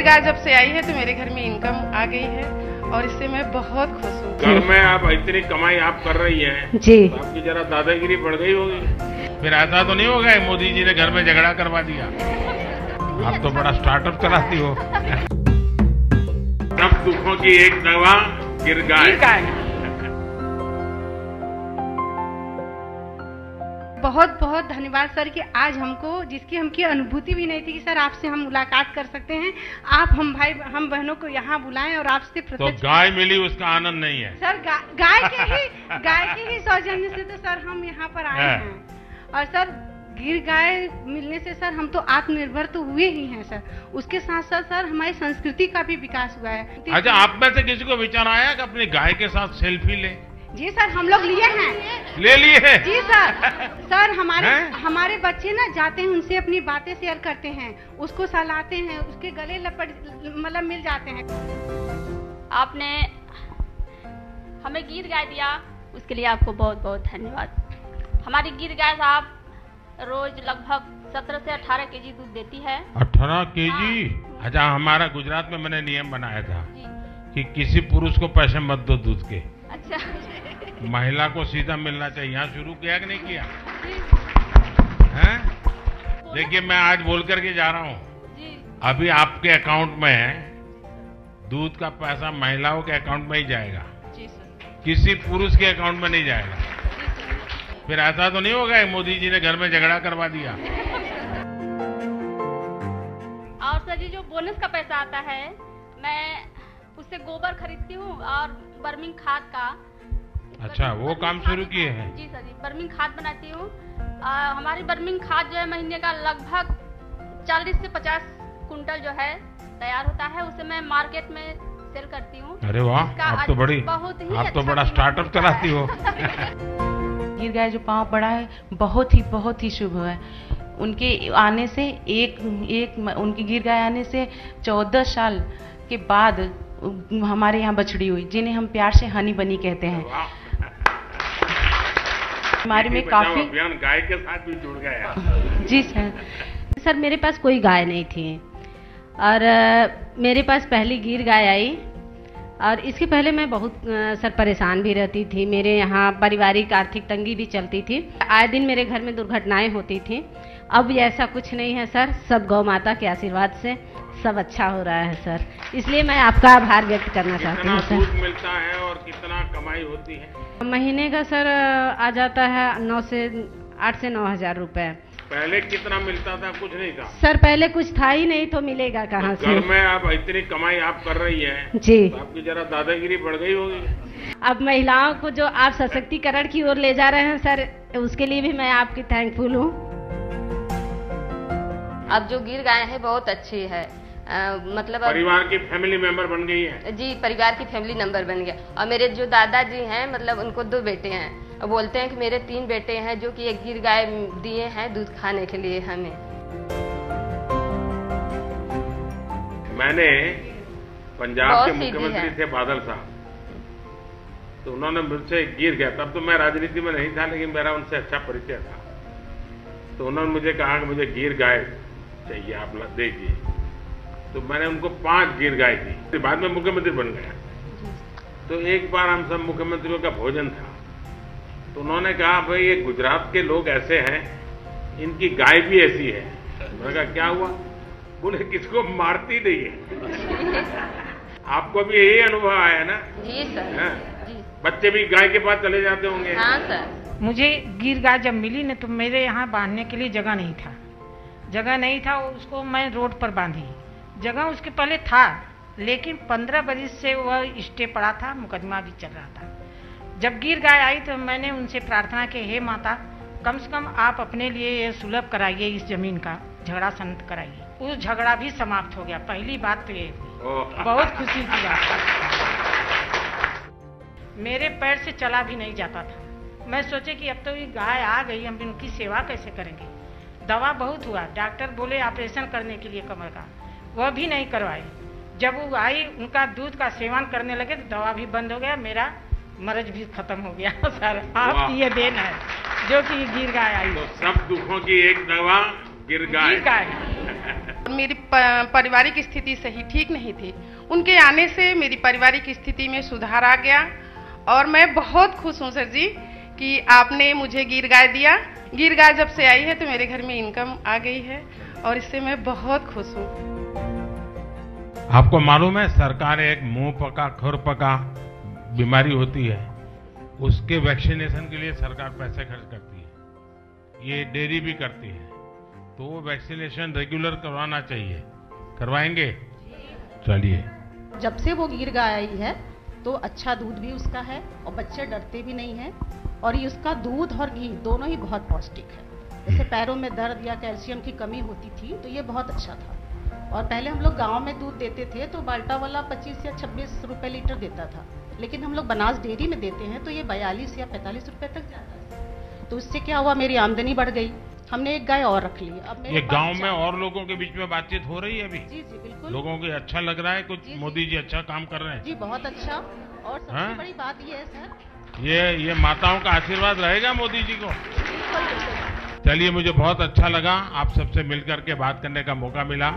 गाय जब से आई है तो मेरे घर में इनकम आ गई है और इससे मैं बहुत खुश हूँ। घर में आप इतनी कमाई आप कर रही हैं जी, तो आपकी जरा दादागिरी बढ़ गई होगी। फिर ऐसा तो नहीं होगा मोदी जी ने घर में झगड़ा करवा दिया? आप तो बड़ा स्टार्टअप चलाती हो। सब दुखों की एक दवा गिर गाय। बहुत बहुत धन्यवाद सर कि आज हमको जिसकी हमकी अनुभूति भी नहीं थी कि सर आपसे हम मुलाकात कर सकते हैं, आप हम बहनों को यहाँ बुलाएं और आपसे तो गाय मिली उसका आनंद नहीं है सर। गाय के ही सौजन्य से तो सर हम यहाँ पर आए हैं। और सर गिर गाय मिलने से सर हम तो आत्मनिर्भर तो हुए ही हैं सर, उसके साथ साथ सर हमारी संस्कृति का भी विकास हुआ है। अच्छा, आप में से किसी को विचार आया कि अपनी गाय के साथ सेल्फी ले? जी सर, हम लोग लिए हैं। ले लिए हैं? जी सर। सर हमारे बच्चे ना जाते हैं, उनसे अपनी बातें शेयर करते हैं, उसको सहलाते हैं, उसके गले मतलब मिल जाते हैं। आपने हमें गिर गाय दिया, उसके लिए आपको बहुत बहुत धन्यवाद। हमारी गिर गाय साहब रोज लगभग 17 से 18 केजी दूध देती है। 18 केजी? अच्छा, हमारा गुजरात में मैंने नियम बनाया था कि किसी पुरुष को पैसे मत दो दूध के। अच्छा, महिला को सीधा मिलना चाहिए। यहाँ शुरू किया कि नहीं किया? हैं? देखिए, मैं आज बोल करके जा रहा हूँ, अभी आपके अकाउंट में दूध का पैसा महिलाओं के अकाउंट में ही जाएगा, किसी पुरुष के अकाउंट में नहीं जाएगा। फिर ऐसा तो नहीं होगा मोदी जी ने घर में झगड़ा करवा दिया? और सर जी, जो बोनस का पैसा आता है, मैं उससे गोबर खरीदती हूँ और बर्मिंग खाद का। अच्छा, वो काम शुरू किए हैं? जी सर जी, बर्मिंग खाद बनाती हूँ। हमारी बर्मिंग खाद जो है महीने का लगभग 40 से 50 कुंटल जो है तैयार होता है, उसे मैं मार्केट में सेल करती हूँ। अरे वाह, आप तो बड़ा स्टार्टअप चलाती हो। गिर गाय जो पाँव पड़ा है बहुत ही शुभ है। उनके आने से उनकी गिर गाय आने से 14 साल के बाद हमारे यहाँ बछड़ी हुई, जिन्हें हम प्यार से हनी बनी कहते हैं। हमारे में काफी गाय के साथ भी जुड़ गया। जी सर, मेरे पास कोई गाय नहीं थी और मेरे पास पहली गिर गाय आई और इसके पहले मैं बहुत सर परेशान भी रहती थी। मेरे यहाँ पारिवारिक आर्थिक तंगी भी चलती थी, आए दिन मेरे घर में दुर्घटनाएं होती थी। अब ऐसा कुछ नहीं है सर, सब गौ माता के आशीर्वाद से सब अच्छा हो रहा है सर, इसलिए मैं आपका आभार व्यक्त करना चाहती हूँ सर। दूध मिलता है और कितना कमाई होती है? महीने का सर आ जाता है 8 से 9 हजार रुपए। पहले कितना मिलता था? कुछ नहीं था सर, पहले कुछ था ही नहीं, तो मिलेगा कहाँ से? घर में आप इतनी कमाई आप कर रही हैं जी, तो आपकी जरा दादागिरी बढ़ गई होगी। अब महिलाओं को जो आप सशक्तिकरण की ओर ले जा रहे हैं सर, उसके लिए भी मैं आपकी थैंकफुल हूँ। अब जो गिर गाय है बहुत अच्छी है, मतलब परिवार की फैमिली मेंबर बन गई है। जी, परिवार की फैमिली नंबर बन गया। और मेरे जो दादाजी हैं, मतलब उनको 2 बेटे हैं, और बोलते हैं कि मेरे 3 बेटे हैं जो कि एक गिर गाय दिए हैं दूध खाने के लिए हमें। मैंने पंजाब के मुख्यमंत्री थे बादल साहब, तो उन्होंने मुझसे गिर गया, तब तो मैं राजनीति में नहीं था लेकिन मेरा उनसे अच्छा परिचय था, तो उन्होंने मुझे कहा कि मुझे गिर गाय चाहिए, आप दीजिए। तो मैंने उनको 5 गिर गाय दी। बाद में मुख्यमंत्री बन गया, तो एक बार हम सब मुख्यमंत्रियों का भोजन था, तो उन्होंने कहा भाई ये गुजरात के लोग ऐसे हैं, इनकी गाय भी ऐसी है। मैंने कहा क्या हुआ? बोले किसको मारती नहीं है। आपको भी यही अनुभव आया ना? जी सर। जी। बच्चे भी गाय के पास चले जाते होंगे? हाँ सर। मुझे गिर गाय जब मिली न, तो मेरे यहाँ बांधने के लिए जगह नहीं था, उसको मैं रोड पर बांधी। जगह उसके पहले था, लेकिन 15 बरस से वह स्टे पड़ा था, मुकदमा भी चल रहा था। जब गिर गाय आई तो मैंने उनसे प्रार्थना की, हे माता, कम से कम आप अपने लिए ये सुलभ कराइए, इस जमीन का झगड़ा शांत कराइए। उस झगड़ा भी समाप्त हो गया। पहली बात तो ये थी, बहुत खुशी की बात। मेरे पैर से चला भी नहीं जाता था। मैं सोचे कि अब तो ये गाय आ गई, हम इनकी सेवा कैसे करेंगे। दवा बहुत हुआ, डॉक्टर बोले ऑपरेशन करने के लिए कमर का, वह भी नहीं करवाए। जब वो आई, उनका दूध का सेवन करने लगे तो दवा भी बंद हो गया, मेरा मर्ज भी खत्म हो गया। सर, आपकी ये देन है जो कि गिर गाय आई। तो सब दुखों की एक दवा गिर गाय। मेरी पारिवारिक स्थिति सही ठीक नहीं थी। उनके आने से मेरी पारिवारिक स्थिति में सुधार आ गया और मैं बहुत खुश हूँ सर जी कि आपने मुझे गिर गाय दिया। गिर गाय जब से आई है तो मेरे घर में इनकम आ गई है और इससे मैं बहुत खुश हूँ। आपको मालूम है, सरकार एक मुंह पका खुर पका बीमारी होती है, उसके वैक्सीनेशन के लिए सरकार पैसे खर्च करती है। ये डेयरी भी करती है, तो वो वैक्सीनेशन रेगुलर करवाना चाहिए। करवाएंगे? चलिए। जब से वो गिर गाय आई है तो अच्छा दूध भी उसका है और बच्चे डरते भी नहीं हैं और ये उसका दूध और घी दोनों ही बहुत पौष्टिक है। जैसे पैरों में दर्द या कैल्शियम की कमी होती थी तो ये बहुत अच्छा था। और पहले हम लोग गांव में दूध देते थे तो बाल्टा वाला 25 या 26 रुपए लीटर देता था, लेकिन हम लोग बनास डेयरी में देते हैं तो ये 42 या 45 रुपए तक जाता है। तो इससे क्या हुआ, मेरी आमदनी बढ़ गई। हमने एक गाय और रख ली। अब मेरे ये गांव में और लोगों के बीच में बातचीत हो रही है अभी? जी जी बिल्कुल। लोगों को अच्छा लग रहा है कुछ? जी, मोदी जी अच्छा काम कर रहे हैं? जी बहुत अच्छा। और सबसे बड़ी बात ये है सर, ये माताओं का आशीर्वाद रहेगा मोदी जी को। चलिए, मुझे बहुत अच्छा लगा आप सबसे मिलकर के बात करने का मौका मिला।